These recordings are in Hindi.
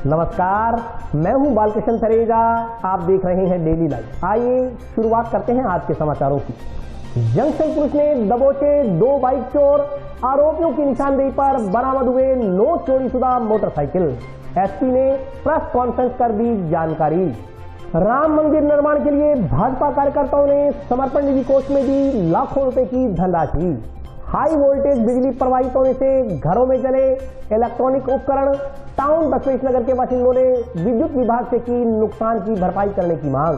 नमस्कार, मैं हूं बालकृष्ण थरेजा। आप देख रहे हैं डेली लाइव। आइए शुरुआत करते हैं आज के समाचारों की। जंक्शन पुलिस ने दबोचे 2 बाइक चोर, आरोपियों की निशानदेही पर बरामद हुए 9 चोरीशुदा मोटरसाइकिल। एसपी ने प्रेस कॉन्फ्रेंस कर दी जानकारी। राम मंदिर निर्माण के लिए भाजपा कार्यकर्ताओं ने समर्पण निधि कोष में दी लाखों रुपए की धनराशि। हाई वोल्टेज बिजली प्रवाहित होने से घरों में जले इलेक्ट्रॉनिक उपकरण। टाउन बसवेश नगर के बाशिंदों ने विद्युत विभाग से की नुकसान की भरपाई करने की मांग।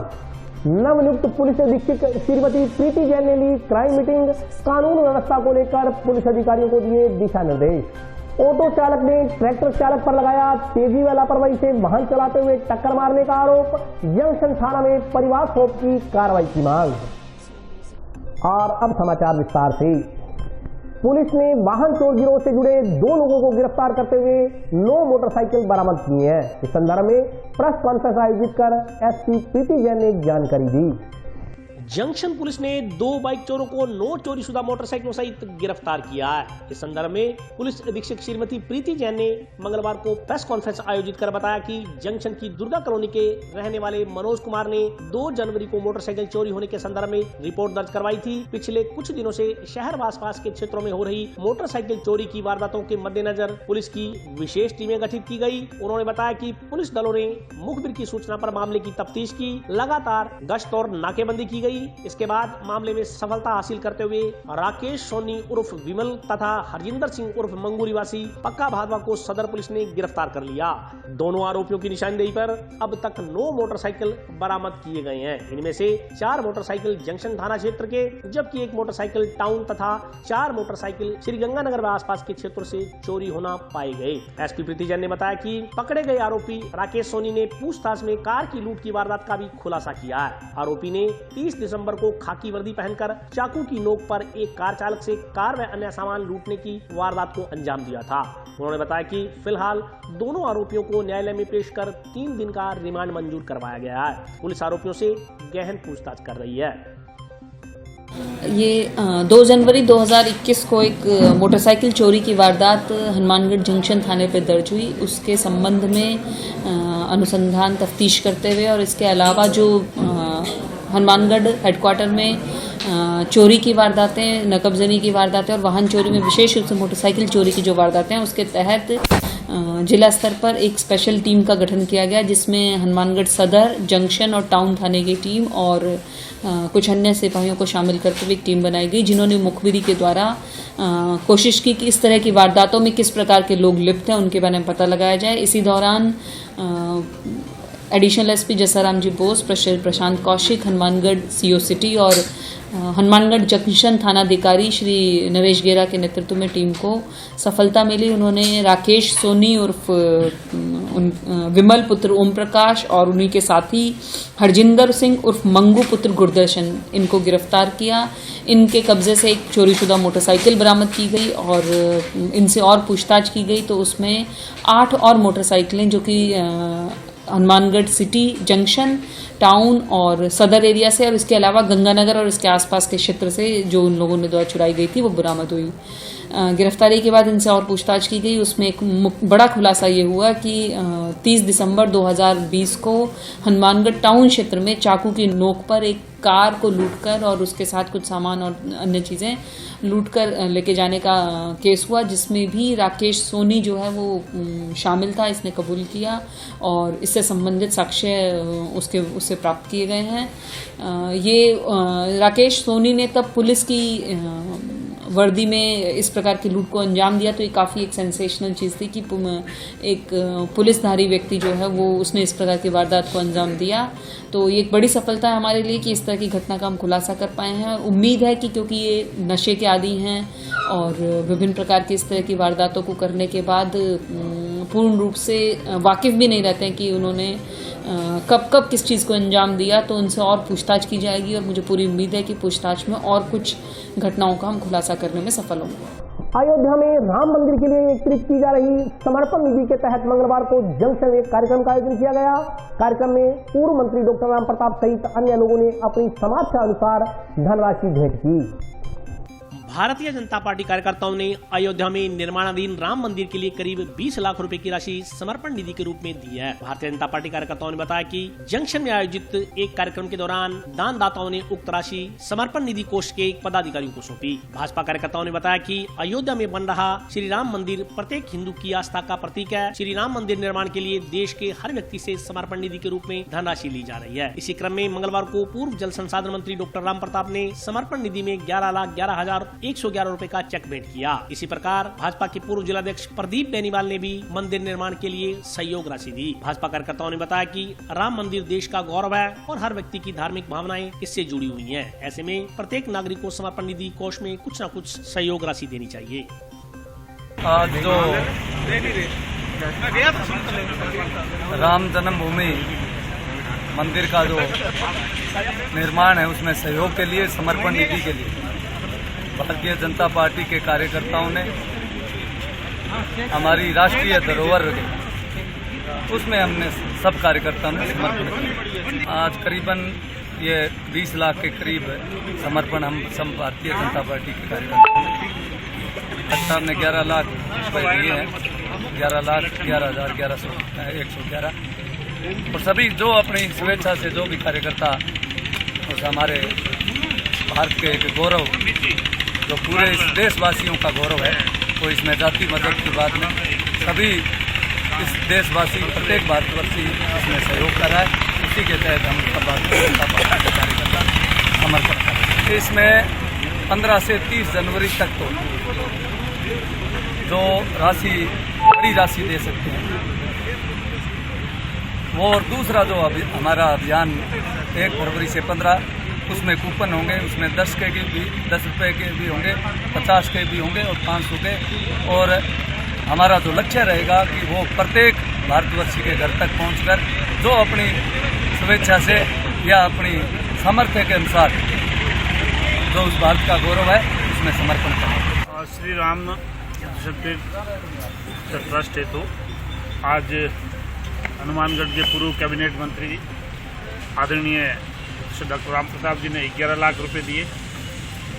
नवनियुक्त पुलिस अधीक्षक श्रीमती प्रीति जैन ने ली क्राइम मीटिंग। कानून व्यवस्था को लेकर पुलिस अधिकारियों को दिए दिशा निर्देश। ऑटो चालक ने ट्रैक्टर चालक पर लगाया तेजी व लापरवाही से वाहन चलाते हुए टक्कर मारने का आरोप। जंक्शन थाना में परिवार खोप की कार्रवाई की मांग। और अब समाचार विस्तार से। पुलिस ने वाहन चोर गिरोह से जुड़े 2 लोगों को गिरफ्तार करते हुए 9 मोटरसाइकिल बरामद किए हैं। इस संदर्भ में प्रेस कॉन्फ्रेंस आयोजित कर एसपी प्रीति जैन ने जानकारी दी। जंक्शन पुलिस ने 2 बाइक चोरों को 9 चोरीशुदा मोटरसाइकिलों सहित गिरफ्तार किया है। इस संदर्भ में पुलिस अधीक्षक श्रीमती प्रीति जैन ने मंगलवार को प्रेस कॉन्फ्रेंस आयोजित कर बताया कि जंक्शन की दुर्गा कॉलोनी के रहने वाले मनोज कुमार ने 2 जनवरी को मोटरसाइकिल चोरी होने के संदर्भ में रिपोर्ट दर्ज करवाई थी। पिछले कुछ दिनों से शहर व आसपास के क्षेत्रों में हो रही मोटरसाइकिल चोरी की वारदातों के मद्देनजर पुलिस की विशेष टीमें गठित की गयी। उन्होंने बताया कि पुलिस दलों ने मुखबिर की सूचना पर मामले की तफ्तीश की, लगातार गश्त और नाकेबंदी की गई। इसके बाद मामले में सफलता हासिल करते हुए राकेश सोनी उर्फ विमल तथा हरजिंदर सिंह उर्फ मंगू निवासी पक्का भादवा को सदर पुलिस ने गिरफ्तार कर लिया। दोनों आरोपियों की निशानदेही पर अब तक 9 मोटरसाइकिल बरामद किए गए हैं। इनमें से 4 मोटरसाइकिल जंक्शन थाना क्षेत्र के, जबकि 1 मोटरसाइकिल टाउन तथा 4 मोटरसाइकिल श्रीगंगानगर व आसपास के क्षेत्रों से चोरी होना पाए गए। एसपी प्रीति जैन ने बताया कि पकड़े गए आरोपी राकेश सोनी ने पूछताछ में कार की लूट की वारदात का भी खुलासा किया है। आरोपी ने 30 दिसंबर को खाकी वर्दी पहनकर चाकू की नोक पर एक कार चालक से कार व अन्य सामान लूटने की वारदात को अंजाम दिया था। उन्होंने बताया कि फिलहाल दोनों आरोपियों को न्यायालय में पेश कर 3 दिन का रिमांड मंजूर करवाया गया है। पुलिस आरोपियों से गहन पूछताछ कर रही है। ये 2 जनवरी 2021 को एक मोटरसाइकिल चोरी की वारदात हनुमानगढ़ जंक्शन थाने पर दर्ज हुई। उसके संबंध में अनुसंधान तफ्तीश करते हुए और इसके अलावा जो हनुमानगढ़ हेडक्वार्टर में चोरी की वारदातें, नकबजनी की वारदातें और वाहन चोरी में विशेष रूप से मोटरसाइकिल चोरी की जो वारदातें हैं, उसके तहत जिला स्तर पर एक स्पेशल टीम का गठन किया गया, जिसमें हनुमानगढ़ सदर, जंक्शन और टाउन थाने की टीम और कुछ अन्य सिपाहियों को शामिल करके भी एक टीम बनाई गई, जिन्होंने मुखबिरी के द्वारा कोशिश की कि इस तरह की वारदातों में किस प्रकार के लोग लिप्त हैं, उनके बारे में पता लगाया जाए। इसी दौरान एडिशनल एसपी जसाराम जी बोस, प्रशांत कौशिक, हनुमानगढ़ सीओ सिटी और हनुमानगढ़ जंक्शन थानाधिकारी श्री नवेश गेरा के नेतृत्व में टीम को सफलता मिली। उन्होंने राकेश सोनी उर्फ विमल पुत्र ओम प्रकाश और उन्हीं के साथी हरजिंदर सिंह उर्फ मंगू पुत्र गुरदर्शन, इनको गिरफ्तार किया। इनके कब्जे से एक चोरीशुदा मोटरसाइकिल बरामद की गई और इनसे और पूछताछ की गई तो उसमें 8 और मोटरसाइकिलें जो कि हनुमानगढ़ सिटी, जंक्शन, टाउन और सदर एरिया से और इसके अलावा गंगानगर और इसके आसपास के क्षेत्र से जो उन लोगों ने द्वारा चुराई गई थी वो बरामद हुई। गिरफ्तारी के बाद इनसे और पूछताछ की गई। उसमें एक बड़ा खुलासा ये हुआ कि 30 दिसंबर 2020 को हनुमानगढ़ टाउन क्षेत्र में चाकू की नोक पर एक कार को लूटकर और उसके साथ कुछ सामान और अन्य चीज़ें लूटकर लेके जाने का केस हुआ, जिसमें भी राकेश सोनी जो है वो शामिल था। इसने कबूल किया और इससे संबंधित साक्ष्य उससे प्राप्त किए गए हैं। ये राकेश सोनी ने तब पुलिस की वर्दी में इस प्रकार की लूट को अंजाम दिया, तो ये काफ़ी एक सेंसेशनल चीज़ थी कि एक पुलिसधारी व्यक्ति जो है वो उसने इस प्रकार की वारदात को अंजाम दिया। तो ये एक बड़ी सफलता है हमारे लिए कि इस तरह की घटना का हम खुलासा कर पाए हैं। उम्मीद है कि क्योंकि ये नशे के आदी हैं और विभिन्न प्रकार की इस तरह की वारदातों को करने के बाद पूर्ण रूप से वाकिफ भी नहीं रहते हैं कि उन्होंने कब किस चीज़ को अंजाम दिया, तो उनसे और पूछताछ की जाएगी और मुझे पूरी उम्मीद है कि पूछताछ में और कुछ घटनाओं का हम खुलासा करने में सफल होंगे। अयोध्या में राम मंदिर के लिए एकत्रित की जा रही समर्पण निधि के तहत मंगलवार को जंक्शन में एक कार्यक्रम का आयोजन किया गया। कार्यक्रम में पूर्व मंत्री डॉक्टर राम प्रताप सहित अन्य लोगों ने अपनी सामर्थ्य अनुसार धनराशि भेंट की। भारतीय जनता पार्टी कार्यकर्ताओं ने अयोध्या में निर्माणाधीन राम मंदिर के लिए करीब 20 लाख रुपए की राशि समर्पण निधि के रूप में दी है। भारतीय जनता पार्टी कार्यकर्ताओं ने बताया कि जंक्शन में आयोजित एक कार्यक्रम के दौरान दानदाताओं ने उक्त राशि समर्पण निधि कोष के पदाधिकारियों को सौंपी। भाजपा कार्यकर्ताओं ने बताया कि अयोध्या में बन रहा श्री राम मंदिर प्रत्येक हिंदू की आस्था का प्रतीक है। श्री राम मंदिर निर्माण के लिए देश के हर व्यक्ति से समर्पण निधि के रूप में धनराशि ली जा रही है। इसी क्रम में मंगलवार को पूर्व जल संसाधन मंत्री डॉक्टर राम प्रताप ने समर्पण निधि में 11,11,111 रुपए का चेक भेंट किया। इसी प्रकार भाजपा के पूर्व जिलाध्यक्ष प्रदीप बेनीवाल ने भी मंदिर निर्माण के लिए सहयोग राशि दी। भाजपा कार्यकर्ताओं ने बताया कि राम मंदिर देश का गौरव है और हर व्यक्ति की धार्मिक भावनाएं इससे जुड़ी हुई हैं। ऐसे में प्रत्येक नागरिक को समर्पण निधि कोष में कुछ न कुछ सहयोग राशि देनी चाहिए। आज जो राम जन्मभूमि मंदिर का जो निर्माण है उसमें सहयोग के लिए समर्पण निधि के लिए भारतीय जनता पार्टी के कार्यकर्ताओं ने हमारी राष्ट्रीय धरोहर उसमें हमने सब कार्यकर्ताओं ने समर्पण किया। आज करीबन ये 20 लाख के करीब समर्पण हम सब भारतीय जनता पार्टी के कार्यकर्ताओं ने हमने 11 लाख रुपये दिए हैं, 11,11,111 और सभी जो अपनी स्वेच्छा से जो भी कार्यकर्ता उस हमारे भारत के गौरव जो पूरे इस देशवासियों का गौरव है वो इसमें जाति मजहब की बात नहीं, सभी इस देशवासी प्रत्येक भारतवर्षी इसमें सहयोग कर रहा है। उसी के तहत हम सब भारतीय जनता पार्टी के कार्यकर्ता समर्पण कर रहे हैं। इसमें 15 से 30 जनवरी तक तो जो राशि बड़ी राशि दे सकते हैं वो, और दूसरा जो हमारा अभियान 1 फरवरी से 15 उसमें कूपन होंगे, उसमें 10 रुपए के भी होंगे, 50 के भी होंगे और 500 के। और हमारा जो लक्ष्य रहेगा कि वो प्रत्येक भारतवर्षी के घर तक पहुंचकर जो अपनी स्वेच्छा से या अपनी सामर्थ्य के अनुसार जो उस भारत का गौरव है उसमें समर्पण करें। श्री राम ट्रस्ट हेतु आज हनुमानगढ़ के पूर्व कैबिनेट मंत्री आदरणीय डॉक्टर राम प्रताप जी ने 11 लाख रुपए दिए।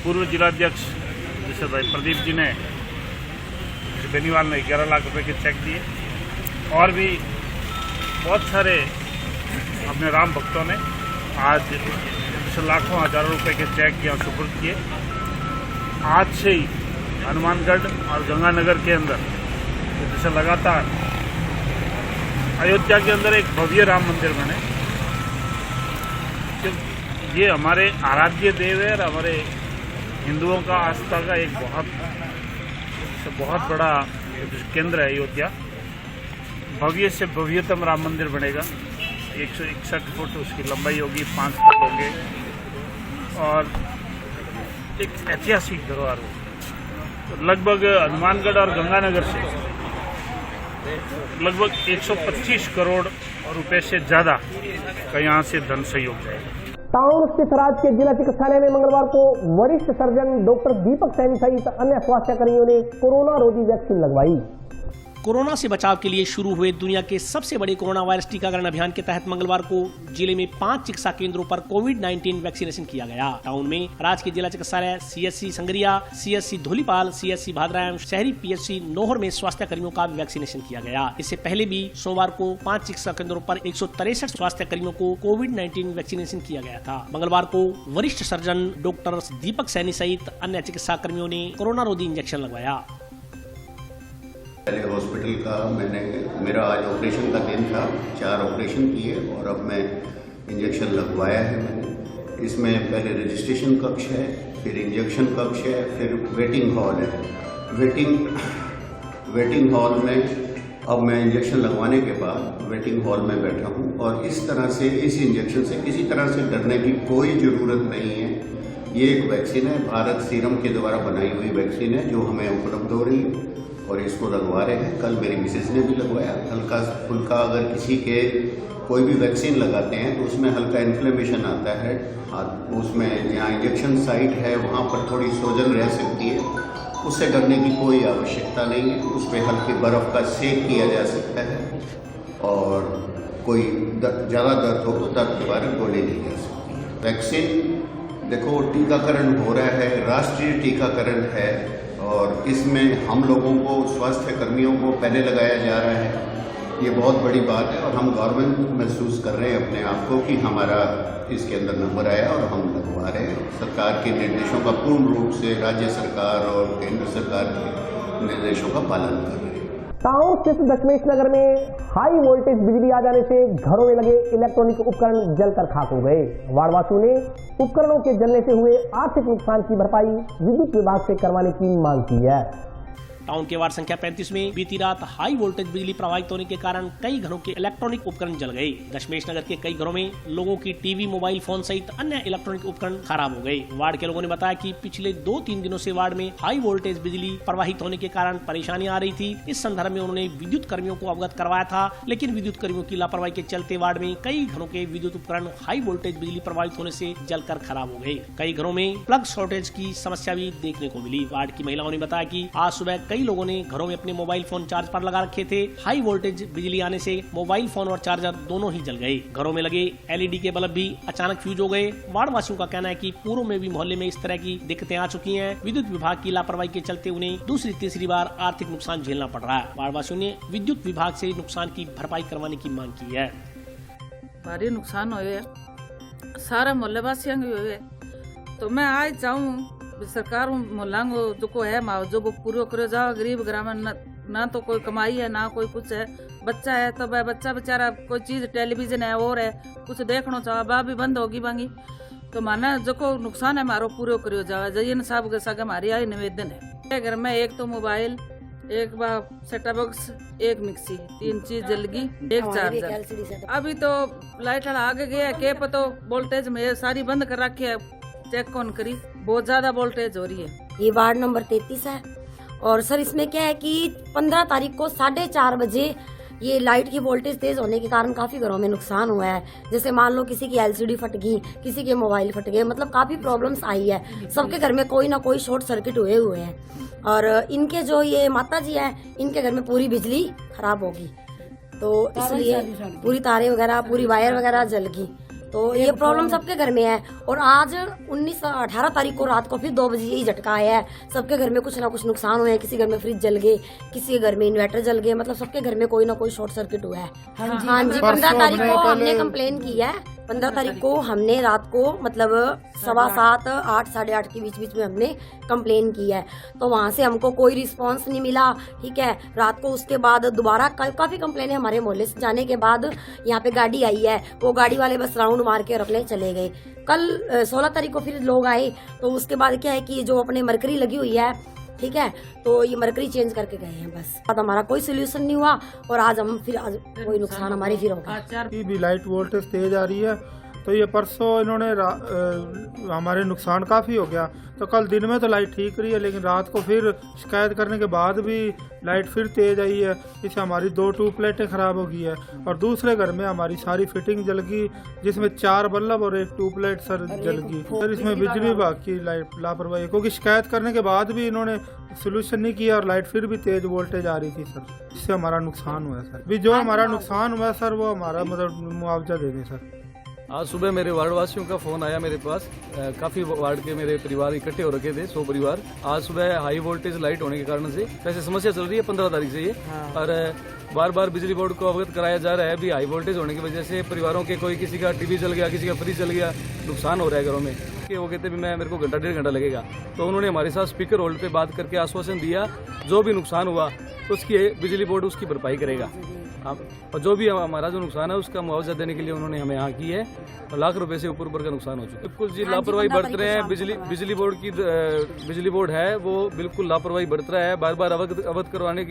पूर्व जिलाध्यक्ष जैसे भाई प्रदीप जी ने बेनीवाल ने 11 लाख रुपए के चेक दिए और भी बहुत सारे अपने राम भक्तों ने आज लाखों हजारों रुपए के चेक यहाँ सुपुर्द किए। आज से ही हनुमानगढ़ और गंगानगर के अंदर जैसे लगातार अयोध्या के अंदर एक भव्य राम मंदिर बने। ये हमारे आराध्य देव है और हमारे हिंदुओं का आस्था का एक बहुत बड़ा केंद्र है अयोध्या। भव्य से भव्यतम राम मंदिर बनेगा। 161 फुट उसकी लंबाई होगी, 5 फुट होंगे और एक ऐतिहासिक धरोहर होगी। तो लगभग हनुमानगढ़ और गंगानगर से लगभग 125 करोड़ रुपए से ज़्यादा का यहाँ से धन सहयोग जाएगा। टाउन स्थित राज्य के जिला चिकित्सालय में मंगलवार को वरिष्ठ सर्जन डॉक्टर दीपक सैनी सहित अन्य स्वास्थ्य कर्मियों ने कोरोना रोधी वैक्सीन लगवाई। कोरोना से बचाव के लिए शुरू हुए दुनिया के सबसे बड़े कोरोना वायरस टीकाकरण अभियान के तहत मंगलवार को जिले में 5 चिकित्सा केंद्रों पर कोविड-19 वैक्सीनेशन किया गया। टाउन में राज्य के जिला चिकित्सालय CSC Sangaria, CSC Dholipal, CSC भादरायम, शहरी PHC नोहर में स्वास्थ्य कर्मियों का वैक्सीनेशन किया गया। इससे पहले भी सोमवार को 5 चिकित्सा केंद्रों पर 163 स्वास्थ्य कर्मियों को कोविड-19 वैक्सीनेशन किया गया था। मंगलवार को वरिष्ठ सर्जन डॉक्टर दीपक सैनी सहित अन्य चिकित्सा कर्मियों ने कोरोना रोधी इंजेक्शन लगवाया। पहले हॉस्पिटल का मेरा आज ऑपरेशन का दिन था, 4 ऑपरेशन किए और अब मैं इंजेक्शन लगवाया है मैंने। इसमें पहले रजिस्ट्रेशन कक्ष है, फिर इंजेक्शन कक्ष है, फिर वेटिंग हॉल है। वेटिंग हॉल में अब मैं इंजेक्शन लगवाने के बाद वेटिंग हॉल में बैठा हूँ और इस तरह से इस इंजेक्शन से किसी तरह से डरने की कोई ज़रूरत नहीं है। ये एक वैक्सीन है, भारत सीरम के द्वारा बनाई हुई वैक्सीन है जो हमें उपलब्ध हो रही है और इसको लगवा रहे हैं। कल मेरी मिसेज ने भी लगवाया। हल्का फुल्का अगर किसी के कोई भी वैक्सीन लगाते हैं तो उसमें हल्का इन्फ्लेमेशन आता है, उसमें जहाँ इंजेक्शन साइट है वहाँ पर थोड़ी सोजन रह सकती है। उससे डरने की कोई आवश्यकता नहीं है। उस पर हल्की बर्फ़ का सेक किया जा सकता है और कोई ज़्यादा दर्द हो तो दर्द के बारे में गोली ली जा सकती है। वैक्सीन देखो, टीकाकरण हो रहा है, राष्ट्रीय टीकाकरण है और इसमें हम लोगों को, स्वास्थ्य कर्मियों को पहले लगाया जा रहा है। ये बहुत बड़ी बात है और हम गवर्नमेंट महसूस कर रहे हैं अपने आप को कि हमारा इसके अंदर नंबर आया और हम लगवा रहे हैं। सरकार के निर्देशों का पूर्ण रूप से राज्य सरकार और केंद्र सरकार के निर्देशों का पालन कर रहे हैं। टाउन स्थित दशमेश नगर में हाई वोल्टेज बिजली आ जाने से घरों में लगे इलेक्ट्रॉनिक उपकरण जलकर खाक हो गए। वार्डवासियों ने उपकरणों के जलने से हुए आर्थिक नुकसान की भरपाई विद्युत विभाग से करवाने की मांग की है। टाउन के वार्ड संख्या 35 में बीती रात हाई वोल्टेज बिजली प्रवाहित होने के कारण कई घरों के इलेक्ट्रॉनिक उपकरण जल गए। दशमेश नगर के कई घरों में लोगों की टीवी, मोबाइल फोन सहित अन्य इलेक्ट्रॉनिक उपकरण खराब हो गए। वार्ड के लोगों ने बताया कि पिछले 2-3 दिनों से वार्ड में हाई वोल्टेज बिजली प्रवाहित होने के कारण परेशानी आ रही थी। इस संदर्भ में उन्होंने विद्युत कर्मियों को अवगत करवाया था, लेकिन विद्युत कर्मियों की लापरवाही के चलते वार्ड में कई घरों के विद्युत उपकरण हाई वोल्टेज बिजली प्रभावित होने से जलकर खराब हो गए। कई घरों में प्लग शॉर्टेज की समस्या भी देखने को मिली। वार्ड की महिलाओं ने बताया कि आज सुबह कई लोगों ने घरों में अपने मोबाइल फोन चार्ज पर लगा रखे थे। हाई वोल्टेज बिजली आने से मोबाइल फोन और चार्जर दोनों ही जल गए। घरों में लगे एलईडी के बल्ब भी अचानक फ्यूज हो गए। वार्ड वासियों का कहना है कि पूर्व में भी मोहल्ले में इस तरह की दिक्कतें आ चुकी हैं। विद्युत विभाग की लापरवाही के चलते उन्हें दूसरी-तीसरी बार आर्थिक नुकसान झेलना पड़ रहा है। वार्ड वासियों ने विद्युत विभाग से नुकसान की भरपाई करवाने की मांग की है। भारी नुकसान हुए, सारा मोहल्ले वासियों के हुए, तो मैं आज चाहूँ सरकार मोहल्ला जो है मुआवजो वो पूरा करे जाओ। गरीब ग्रामीण ना तो कोई कमाई है ना कोई कुछ है। बच्चा है तो वह बच्चा बेचारा कोई चीज टेलीविजन है और है कुछ देखना चाहो बा भी बंद होगी बांगी, तो माना जो को नुकसान है हमारो पूरा करो जाओ। जय साहब के साथ हमारी यही निवेदन है। घर में एक तो मोबाइल, एक सेटअप बॉक्स, एक मिक्सी, 3 चीज जल गई, एक चार्जर। अभी तो लाइट आगे गया के पतो वोल्टेज में सारी बंद कर रखी है, चेक कौन करी, बहुत ज्यादा वोल्टेज हो रही है। ये वार्ड नंबर 33 है और सर इसमें क्या है कि 15 तारीख को 4:30 बजे ये लाइट की वोल्टेज तेज होने के कारण काफी घरों में नुकसान हुआ है। जैसे मान लो किसी की एलसीडी फट गई, किसी के मोबाइल फट गए, मतलब काफी प्रॉब्लम्स आई है। सबके घर में कोई ना कोई शॉर्ट सर्किट हुए हैं और इनके जो ये माता जी है इनके घर में पूरी बिजली खराब होगी, तो इसलिए पूरी तारें वगैरह, पूरी वायर वगैरह जल गई। तो ये प्रॉब्लम सबके घर में है। और आज 18 तारीख को रात को फिर 2 बजे यही झटका आया है। सबके घर में कुछ ना कुछ नुकसान हुए हैं। किसी घर में फ्रिज जल गए, किसी के घर में इन्वर्टर जल गए, मतलब सबके घर में कोई ना कोई शॉर्ट सर्किट हुआ है। हाँ जी 15 तारीख को हमने कंप्लेन की है। 15 तारीख को हमने रात को मतलब 7:15, 8, 8:30 के बीच में हमने कंप्लेन की है। तो वहाँ से हमको कोई रिस्पांस नहीं मिला। ठीक है, रात को उसके बाद दोबारा काफी कंप्लेनें हमारे मोहल्ले से जाने के बाद यहाँ पे गाड़ी आई है। वो गाड़ी वाले बस राउंड मार के रखने चले गए। कल 16 तारीख को फिर लोग आए, तो उसके बाद क्या है कि जो अपने मरकरी लगी हुई है, ठीक है, तो ये मरकरी चेंज करके गए हैं। बस अब हमारा कोई सोल्यूशन नहीं हुआ और आज कोई नुकसान हमारी फिर होगा। भी लाइट वोल्टेज तेज आ रही है, तो ये परसों इन्होंने हमारे नुकसान काफ़ी हो गया। तो कल दिन में तो लाइट ठीक रही है, लेकिन रात को फिर शिकायत करने के बाद भी लाइट फिर तेज आई है। इससे हमारी 2 ट्यूबलाइटें ख़राब हो गई है और दूसरे घर में हमारी सारी फिटिंग जल गई, जिसमें 4 बल्ब और 1 ट्यूबलाइट सर जल गई। सर इसमें बिजली विभाग की लापरवाही, क्योंकि शिकायत करने के बाद भी इन्होंने सोल्यूशन नहीं किया और लाइट फिर भी तेज वोल्टेज आ रही थी सर। इससे हमारा नुकसान हुआ है सर। भी जो हमारा नुकसान हुआ है सर वो हमारा मतलब मुआवजा दे दें सर। आज सुबह मेरे वार्ड वासियों का फोन आया मेरे पास। काफी वार्ड के मेरे परिवार इकट्ठे हो रखे थे, 100 परिवार। आज सुबह हाई वोल्टेज लाइट होने के कारण से वैसे समस्या चल रही है 15 तारीख से ये, और बार बार बिजली बोर्ड को अवगत कराया जा रहा है। अभी हाई वोल्टेज होने की वजह से परिवारों के कोई किसी का टीवी चल गया, किसी का फ्रिज चल गया, नुकसान हो रहा है घरों में। वो कहते भी मेरे को घंटा 1.5 घंटा लगेगा। तो उन्होंने हमारे साथ स्पीकर होल्ड पे बात करके आश्वासन दिया जो भी नुकसान हुआ उसकी बिजली बोर्ड उसकी भरपाई करेगा। और जो भी हमारा जो नुकसान है उसका मुआवजा देने के लिए उन्होंने हमें यहाँ की है। और लाख रुपए से ऊपर का नुकसान हो चुका है। बिल्कुल जी लापरवाही बरत रहे हैं। बिजली बोर्ड की बिजली बोर्ड है वो बिल्कुल लापरवाही बरत रहा है। बार बार अवगत करवाने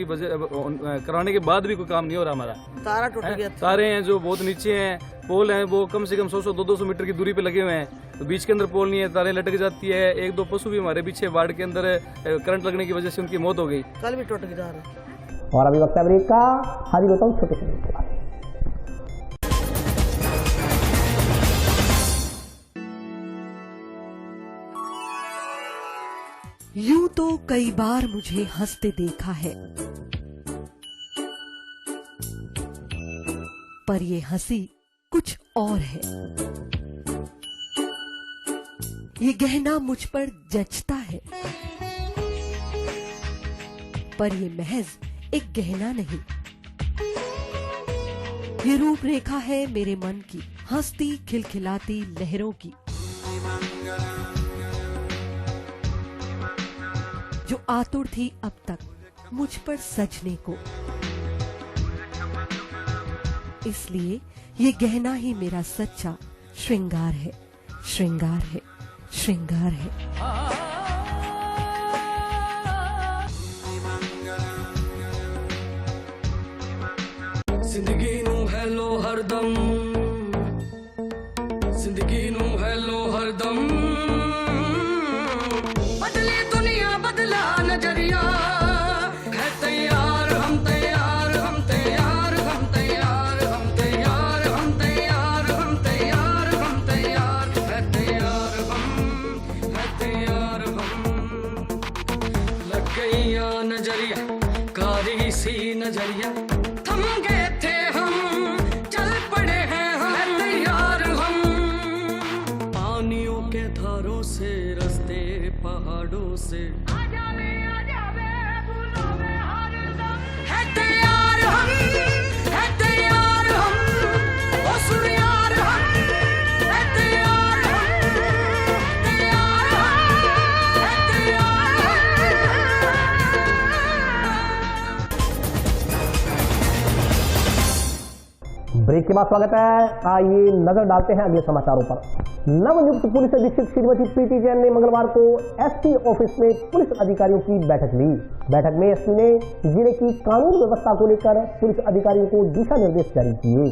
के बाद भी कोई काम नहीं हो रहा हमारा। तारा टूट गया, तारे हैं जो बहुत नीचे हैं, पोल हैं वो कम से कम 100-200 मीटर की दूरी पे लगे हुए हैं, तो बीच के अंदर पोल नहीं है, तारें लटक जाती है। 1-2 पशु भी हमारे पीछे वार्ड के अंदर करंट लगने की वजह से उनकी मौत हो गई। कल भी टूट गया। और अभी वक्त है ब्रेक का। हाजिर होता हूँ छोटे से ब्रेक के बाद। यूं तो कई बार मुझे हंसते देखा है, पर ये हंसी कुछ और है। ये गहना मुझ पर जचता है, पर ये महज एक गहना नहीं, ये रूपरेखा है मेरे मन की, हंसती खिलखिलाती लहरों की, जो आतुर थी अब तक मुझ पर सजने को। इसलिए ये गहना ही मेरा सच्चा श्रृंगार है, श्रृंगार है, श्रृंगार है। जिंदगी नू हेलो हरदम, जिंदगी नू हेलो हरदम, बदले दुनिया बदला नजरिया, है तैयार हम तैयार हम तैयार हम तैयार हम तैयार हम तैयार हम तैयार हम तैयार, है तैयार हम लग गई नजरिया, कारी सी नजरिया, थम गए थे हम, चल पड़े हैं हम, तैयार हम, पानियों के धारों से, रास्ते पहाड़ों से, है तैयार हम, है तैयार हम, ओ सुनियार हम, है तैयार हम, तैयार हम, है तैयार ब्रेक के बाद स्वागत है। आइए नजर डालते हैं अगले समाचारों पर। नवनियुक्त पुलिस अधीक्षक श्रीमती प्रीति जैन ने मंगलवार को एसपी ऑफिस में पुलिस अधिकारियों की बैठक ली। बैठक में एसपी ने जिले की कानून व्यवस्था को लेकर पुलिस अधिकारियों को दिशा निर्देश जारी किए।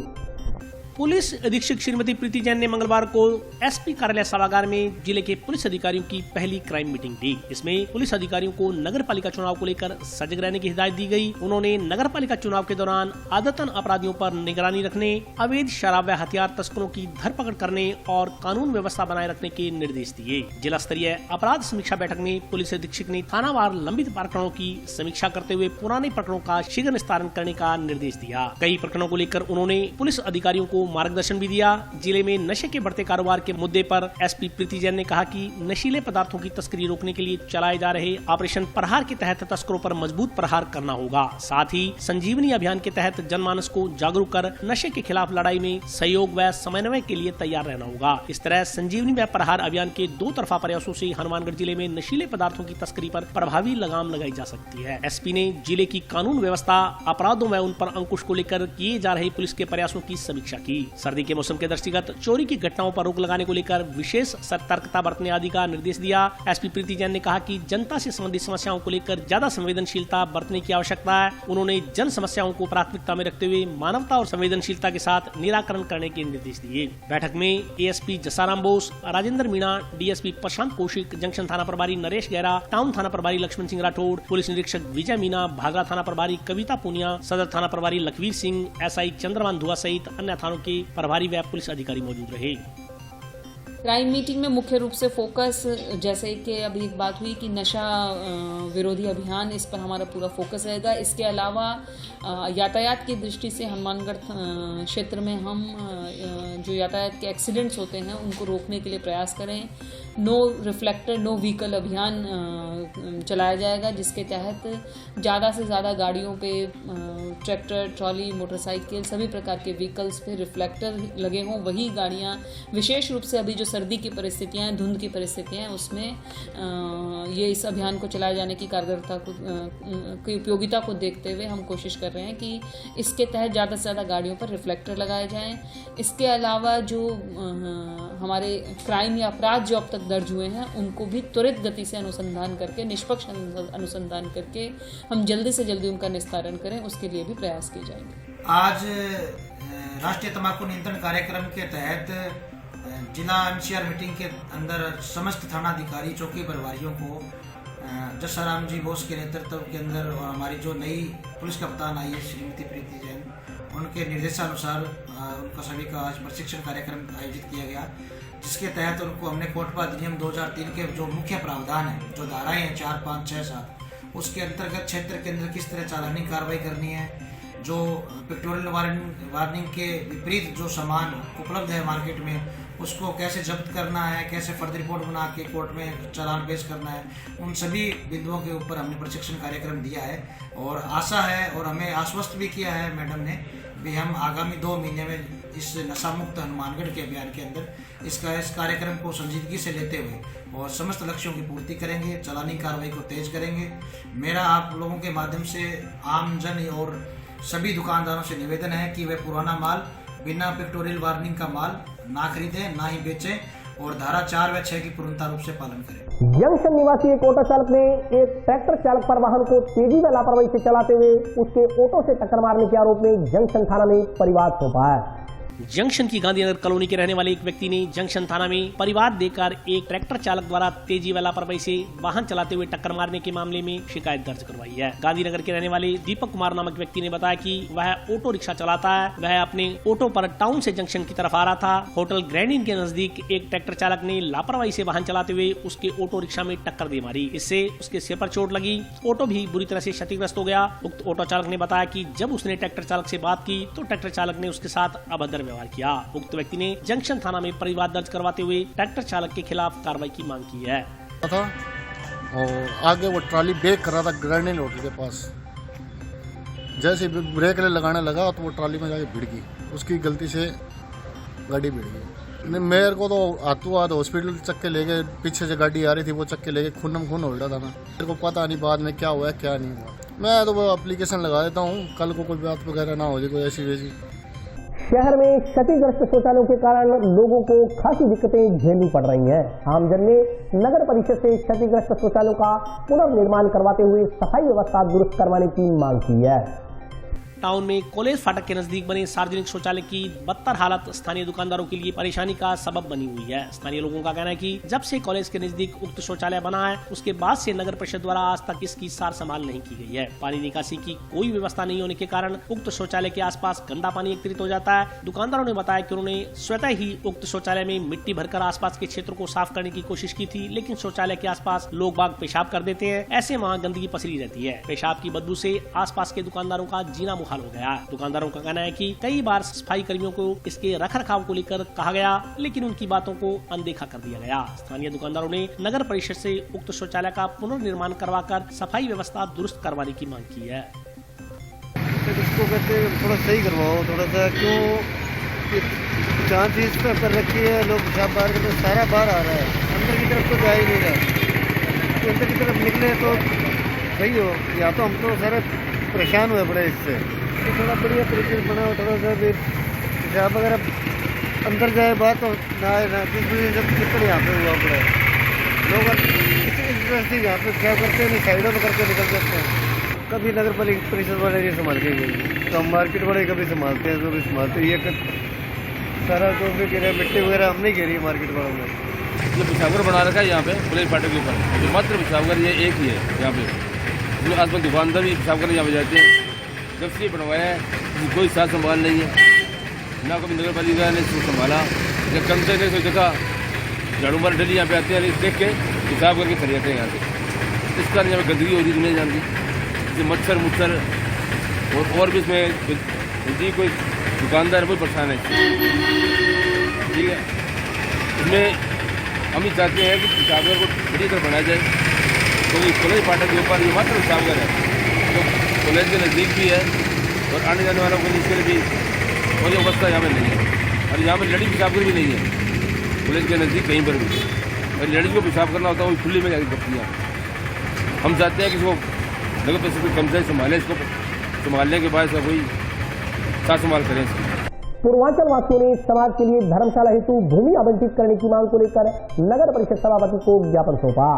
पुलिस अधीक्षक श्रीमती प्रीति जैन ने मंगलवार को एसपी कार्यालय सभागार में जिले के पुलिस अधिकारियों की पहली क्राइम मीटिंग ली। इसमें पुलिस अधिकारियों को नगर पालिका चुनाव को लेकर सजग रहने की हिदायत दी गई। उन्होंने नगर पालिका चुनाव के दौरान आदतन अपराधियों पर निगरानी रखने, अवैध शराब व हथियार तस्करों की धरपकड़ करने और कानून व्यवस्था बनाए रखने के निर्देश दिए। जिला स्तरीय अपराध समीक्षा बैठक में पुलिस अधीक्षक ने थानावार लंबित प्रकरणों की समीक्षा करते हुए पुराने प्रकरणों का शीघ्र निस्तारण करने का निर्देश दिया। कई प्रकरणों को लेकर उन्होंने पुलिस अधिकारियों को मार्गदर्शन भी दिया। जिले में नशे के बढ़ते कारोबार के मुद्दे पर एसपी प्रीति जैन ने कहा कि नशीले पदार्थों की तस्करी रोकने के लिए चलाए जा रहे ऑपरेशन प्रहार के तहत तस्करों पर मजबूत प्रहार करना होगा। साथ ही संजीवनी अभियान के तहत जनमानस को जागरूक कर नशे के खिलाफ लड़ाई में सहयोग व समन्वय के लिए तैयार रहना होगा। इस तरह संजीवनी व प्रहार अभियान के 2 तरफा प्रयासों से हनुमानगढ़ जिले में नशीले पदार्थों की तस्करी पर प्रभावी लगाम लगाई जा सकती है। एसपी ने जिले की कानून व्यवस्था, अपराधों व उन पर अंकुश को लेकर किए जा रहे पुलिस के प्रयासों की समीक्षा की। सर्दी के मौसम के दृष्टिगत चोरी की घटनाओं पर रोक लगाने को लेकर विशेष सतर्कता बरतने आदि का निर्देश दिया। एसपी प्रीति जैन ने कहा कि जनता से संबंधित समस्याओं को लेकर ज्यादा संवेदनशीलता बरतने की आवश्यकता है। उन्होंने जन समस्याओं को प्राथमिकता में रखते हुए मानवता और संवेदनशीलता के साथ निराकरण करने के निर्देश दिए। बैठक में एएसपी जसाराम बोस, राजेंद्र मीणा, डीएसपी प्रशांत कौशिक, जंक्शन थाना प्रभारी नरेश गहरा, टाउन थाना प्रभारी लक्ष्मण सिंह राठौड़, पुलिस निरीक्षक विजय मीना, भादरा थाना प्रभारी कविता पूनिया, सदर थाना प्रभारी लखवीर सिंह, एसआई चंद्रमान धुआ सहित अन्य थानों के प्रभारी व पुलिस अधिकारी मौजूद रहे। क्राइम मीटिंग में मुख्य रूप से फोकस, जैसे कि अभी एक बात हुई कि नशा विरोधी अभियान, इस पर हमारा पूरा फोकस रहेगा। इसके अलावा यातायात की दृष्टि से हनुमानगढ़ क्षेत्र में हम जो यातायात के एक्सीडेंट्स होते हैं उनको रोकने के लिए प्रयास करें। नो रिफ्लेक्टर नो व्हीकल अभियान चलाया जाएगा, जिसके तहत ज़्यादा से ज़्यादा गाड़ियों पे, ट्रैक्टर, ट्रॉली, मोटरसाइकिल, सभी प्रकार के व्हीकल्स पे रिफ्लेक्टर लगे हों। वही गाड़ियाँ, विशेष रूप से अभी जो सर्दी की परिस्थितियाँ हैं, धुंध की परिस्थितियाँ हैं, उसमें ये इस अभियान को चलाए जाने की कारगरता की उपयोगिता को देखते हुए हम कोशिश कर रहे हैं कि इसके तहत ज़्यादा से ज़्यादा गाड़ियों पर रिफ्लेक्टर लगाए जाएं। इसके अलावा जो हमारे क्राइम या अपराध जो अब तक दर्ज हुए हैं उनको भी त्वरित गति से अनुसंधान करके, निष्पक्ष अनुसंधान करके हम जल्दी से जल्दी उनका निस्तारण करें, उसके लिए भी प्रयास किए जाएंगे। आज राष्ट्रीय तंबाकू नियंत्रण कार्यक्रम के तहत जिला एमसीआर मीटिंग के अंदर समस्त थानाधिकारी, चौकी प्रभारियों को जसाराम जी बोस के नेतृत्व के अंदर और हमारी जो नई पुलिस कप्तान आई है श्रीमती प्रीति जैन, उनके निर्देशानुसार उनका सभी का आज प्रशिक्षण कार्यक्रम आयोजित किया गया, जिसके तहत उनको हमने कोटपा अधिनियम 2003 के जो मुख्य प्रावधान है, जो धाराएं हैं 4, 5, 6, 7, उसके अंतर्गत क्षेत्र के अंदर किस तरह चालानी कार्रवाई करनी है, जो पिक्टोरियल वार्निंग के विपरीत जो सामान उपलब्ध है मार्केट में, उसको कैसे जब्त करना है, कैसे फर्दर रिपोर्ट बना के कोर्ट में चालान पेश करना है, उन सभी बिंदुओं के ऊपर हमने प्रशिक्षण कार्यक्रम दिया है। और आशा है और हमें आश्वस्त भी किया है मैडम ने भी हम आगामी 2 महीने में इस नशा मुक्त हनुमानगढ़ के अभियान के अंदर इस कार्यक्रम को संजीदगी से लेते हुए और समस्त लक्ष्यों की पूर्ति करेंगे, चालानी कार्रवाई को तेज करेंगे। मेरा आप लोगों के माध्यम से आम जन और सभी दुकानदारों से निवेदन है कि वे पुराना माल, बिना पिक्टोरियल वार्निंग का माल ना खरीदें, ना ही बेचें और धारा 4 व 6 की पूर्णता रूप से पालन करें। जंक्शन निवासी एक ऑटो चालक ने एक ट्रैक्टर चालक पर वाहन को तेजी व लापरवाही से चलाते हुए उसके ऑटो से टक्कर मारने के आरोप में जंक्शन थाना में परिवाद सौंपा है। जंक्शन की गांधीनगर कॉलोनी के रहने वाले एक व्यक्ति ने जंक्शन थाना में परिवाद देकर एक ट्रैक्टर चालक द्वारा तेजी व लापरवाही से वाहन चलाते हुए टक्कर मारने के मामले में शिकायत दर्ज करवाई है। गांधीनगर के रहने वाले दीपक कुमार नामक व्यक्ति ने बताया कि वह ऑटो रिक्शा चलाता है। वह अपने ऑटो पर टाउन से जंक्शन की तरफ आ रहा था। होटल ग्रैंड इन के नजदीक एक ट्रैक्टर चालक ने लापरवाही से वाहन चलाते हुए उसके ऑटो रिक्शा में टक्कर दे मारी। इससे उसके सिर पर चोट लगी। ऑटो भी बुरी तरह से क्षतिग्रस्त हो गया। उक्त ऑटो चालक ने बताया कि जब उसने ट्रैक्टर चालक से बात की तो ट्रैक्टर चालक ने उसके साथ अभद्र व्यवहार किया। उक्त व्यक्ति ने जंक्शन थाना में परिवाद दर्ज करवाते हुए ट्रैक्टर चालक के खिलाफ कार्रवाई की मांग की है। और आगे वो ट्रॉली ब्रेक कर रहा था ग्रैंड इन होटल के पास। जैसे ब्रेक लगाने लगा तो वो ट्रॉली में जाके भिड़ गई। उसकी गलती से गाड़ी भिड़ गई। मेरे को तो हाथों हाथ हॉस्पिटल चक्के ले गए। पीछे से गाड़ी आ रही थी, वो चक्के ले गए। खून खून हो रहा था। मेरे को पता नहीं बाद में क्या हुआ है क्या नहीं हुआ। मैं तो वो एप्लीकेशन लगा देता हूँ, कल को कोई बात वगैरह ना हो जाए कोई ऐसी वैसी। शहर में क्षतिग्रस्त शौचालयों के कारण लोगों को खासी दिक्कतें झेलनी पड़ रही हैं। आमजन ने नगर परिषद से क्षतिग्रस्त शौचालयों का पुनर्निर्माण करवाते हुए सफाई व्यवस्था दुरुस्त करवाने की मांग की है। टाउन में कॉलेज फाटक के नजदीक बने सार्वजनिक शौचालय की बदतर हालत स्थानीय दुकानदारों के लिए परेशानी का सबब बनी हुई है। स्थानीय लोगों का कहना है कि जब से कॉलेज के नजदीक उक्त शौचालय बना है उसके बाद से नगर परिषद द्वारा आज तक इसकी सार संभाल नहीं की गई है। पानी निकासी की कोई व्यवस्था नहीं होने के कारण उक्त शौचालय के आसपास गंदा पानी एकत्रित हो जाता है। दुकानदारों ने बताया कि उन्होंने स्वतः ही उक्त शौचालय में मिट्टी भरकर आसपास के क्षेत्र को साफ करने की कोशिश की थी, लेकिन शौचालय के आसपास लोग बाग पेशाब कर देते हैं। ऐसे वहाँ गंदगी पसरी रहती है। पेशाब की बदबू से आसपास के दुकानदारों का जीना मुहाल हो गया। दुकानदारों का कहना है कि कई बार सफाई कर्मियों को इसके रखरखाव को लेकर कहा गया, लेकिन उनकी बातों को अनदेखा कर दिया गया। स्थानीय दुकानदारों ने नगर परिषद से उक्त शौचालय का पुनर्निर्माण करवाकर सफाई व्यवस्था दुरुस्त करवाने की मांग की है। इसको कहते थोड़ा सही करवाओ, थोड़ा सा क्यों जांच इस पर कर रखी है। लोग पेशाब बाहर करते सारा बाहर आ रहा है, अंदर की तरफ तो जा ही नहीं रहा। तो अंदर की तरफ निकले तो सही हो, या तो हम तो सारे परेशान हुए पड़े इससे। तो थोड़ा बढ़िया तरीके से बनाओ, थोड़ा सा भी पेशाब वगैरह अंदर जाए बात तो ना जब कितना यहाँ पे हुआ पड़ा है। लोग इस तरह से यहाँ पे क्या करते हैं, साइडों में करके निकल जाते हैं। कभी नगर परिषद वाले नहीं संभाल के गए तो हम मार्केट वाले कभी संभालते हैं, कभी संभालते ये सारा जो भी गिरा मिट्टी वगैरह हम नहीं गिरी मार्केट वालों में। ये पेशावर बना रखा है यहाँ पे पुलिस फाटक के ऊपर। मात्र पेशावर ये एक ही है यहाँ पे। आसपास दुकानदार भी पेशावर यहाँ पे जाते हैं। जब से बनवाया है कोई साथ संभाल नहीं है, ना कभी नगर पालिका ने इसको संभाला। जब कर्मचारी ने कोई देखा झाड़ू मार डली यहाँ पे आते हैं, देख के हिसाब करके चले जाते हैं यहाँ से। इस कारण यहाँ पे गंदगी हो रही नहीं जानती, जैसे मच्छर और भी इसमें जी कोई दुकानदार कोई परेशान है। ठीक है, इसमें हम ही चाहते हैं कि पेशावर को बड़ी तरह बनाया जाए, क्योंकि कॉलेज फाटक के ऊपर ये मात्र पेशावर है तो कॉलेज के नज़दीक भी है और आने जाने वालों के लिए इसके लिए भी कोई अवस्था यहाँ पर नहीं है। और यहाँ पर लड़ी पेशाबगर भी नहीं है कॉलेज के नज़दीक कहीं पर भी। और लड़ी को पेशाब करना होता है वो खुली में जाकर करती है। हम चाहते हैं कि इसको नगर परिषद को कम से संभालें, इसको संभालने के बाद इसका कोई साथ संभाल करें। पूर्वांचल वासियों ने समाज के लिए धर्मशाला हेतु भूमि आवंटित करने की मांग को लेकर नगर परिषद सभापति को ज्ञापन सौंपा।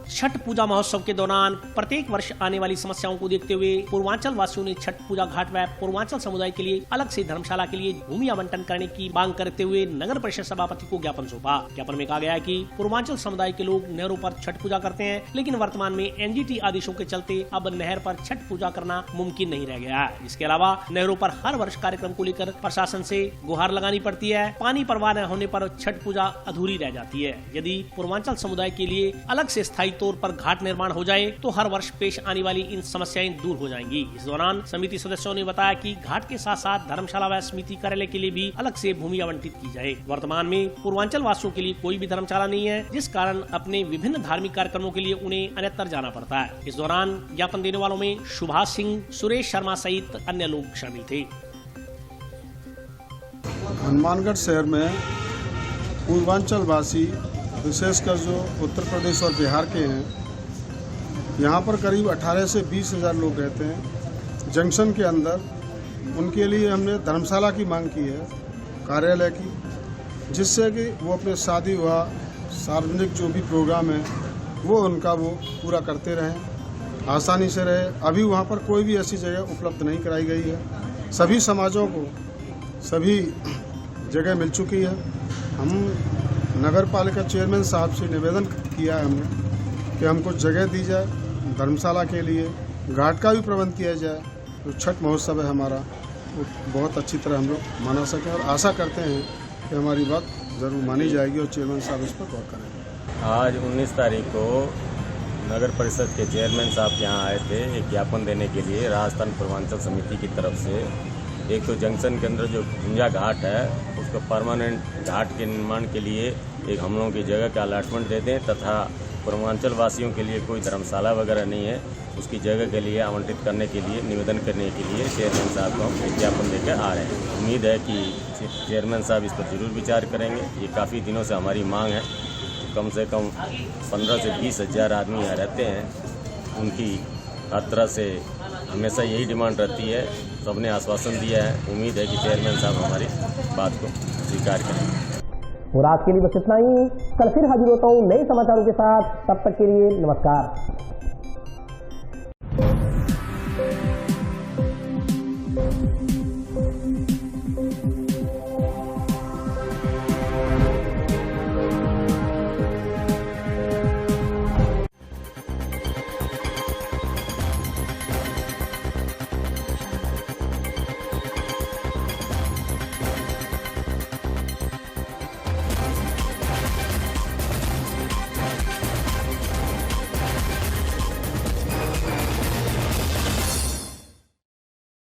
छठ पूजा महोत्सव के दौरान प्रत्येक वर्ष आने वाली समस्याओं को देखते हुए पूर्वांचल वासियों ने छठ पूजा घाट व पूर्वांचल समुदाय के लिए अलग से धर्मशाला के लिए भूमि आवंटन करने की मांग करते हुए नगर परिषद सभापति को ज्ञापन सौंपा। ज्ञापन में कहा गया है कि पूर्वांचल समुदाय के लोग नहरों पर छठ पूजा करते हैं, लेकिन वर्तमान में एनजीटी आदेशों के चलते अब नहर पर छठ पूजा करना मुमकिन नहीं रह गया है। इसके अलावा नहरों पर हर वर्ष कार्यक्रम को लेकर प्रशासन से गुहार लगानी पड़ती है। पानी प्रवाह न होने पर छठ पूजा अधूरी रह जाती है। यदि पूर्वांचल समुदाय के लिए अलग से स्थायी तौर पर घाट निर्माण हो जाए तो हर वर्ष पेश आने वाली इन समस्याएं दूर हो जाएंगी। इस दौरान समिति सदस्यों ने बताया कि घाट के साथ साथ धर्मशाला व समिति कार्यालय के लिए भी अलग से भूमि आवंटित की जाए। वर्तमान में पूर्वांचल वासियों के लिए कोई भी धर्मशाला नहीं है, जिस कारण अपने विभिन्न धार्मिक कार्यक्रमों के लिए उन्हें अन्यत्र जाना पड़ता है। इस दौरान ज्ञापन देने वालों में सुभाष सिंह, सुरेश शर्मा सहित अन्य लोग शामिल थे। हनुमानगढ़ शहर में पूर्वांचल वासी, विशेषकर जो उत्तर प्रदेश और बिहार के हैं, यहाँ पर करीब 18 से 20 हज़ार लोग रहते हैं। जंक्शन के अंदर उनके लिए हमने धर्मशाला की मांग की है, कार्यालय की, जिससे कि वो अपने शादी विवाह, सार्वजनिक जो भी प्रोग्राम है वो उनका वो पूरा करते रहें, आसानी से रहे। अभी वहाँ पर कोई भी ऐसी जगह उपलब्ध नहीं कराई गई है। सभी समाजों को सभी जगह मिल चुकी है। हम नगर पालिका चेयरमैन साहब से निवेदन किया है हमने कि हमको जगह दी जाए, धर्मशाला के लिए घाट का भी प्रबंध किया जाए। तो छठ महोत्सव है हमारा, वो बहुत अच्छी तरह हम लोग मना सकें और आशा करते हैं कि हमारी बात ज़रूर मानी जाएगी और चेयरमैन साहब इस पर गौर करेंगे। आज 19 तारीख को नगर परिषद के चेयरमैन साहब के यहाँ आए थे एक ज्ञापन देने के लिए राजस्थान पूर्वांचल समिति की तरफ से। एक तो जंक्शन के अंदर जो गुंजा घाट है उसको परमानेंट घाट के निर्माण के लिए एक हम लोगों की जगह का अलॉटमेंट दे दें, तथा पूर्वांचल वासियों के लिए कोई धर्मशाला वगैरह नहीं है, उसकी जगह के लिए आवंटित करने के लिए निवेदन करने के लिए चेयरमैन साहब को हम विज्ञापन देकर आ रहे हैं। उम्मीद है कि चेयरमैन साहब इस पर जरूर विचार करेंगे। ये काफ़ी दिनों से हमारी मांग है। कम से कम 15 से 20 हज़ार आदमी यहाँ रहते हैं। उनकी हर तरह से हमेशा यही डिमांड रहती है, सबने आश्वासन दिया है। उम्मीद है कि चेयरमैन साहब हमारी बात को स्वीकार करेंगे। और आज के लिए बस इतना ही। कल फिर हाजिर होता हूँ नए समाचारों के साथ। तब तक के लिए नमस्कार।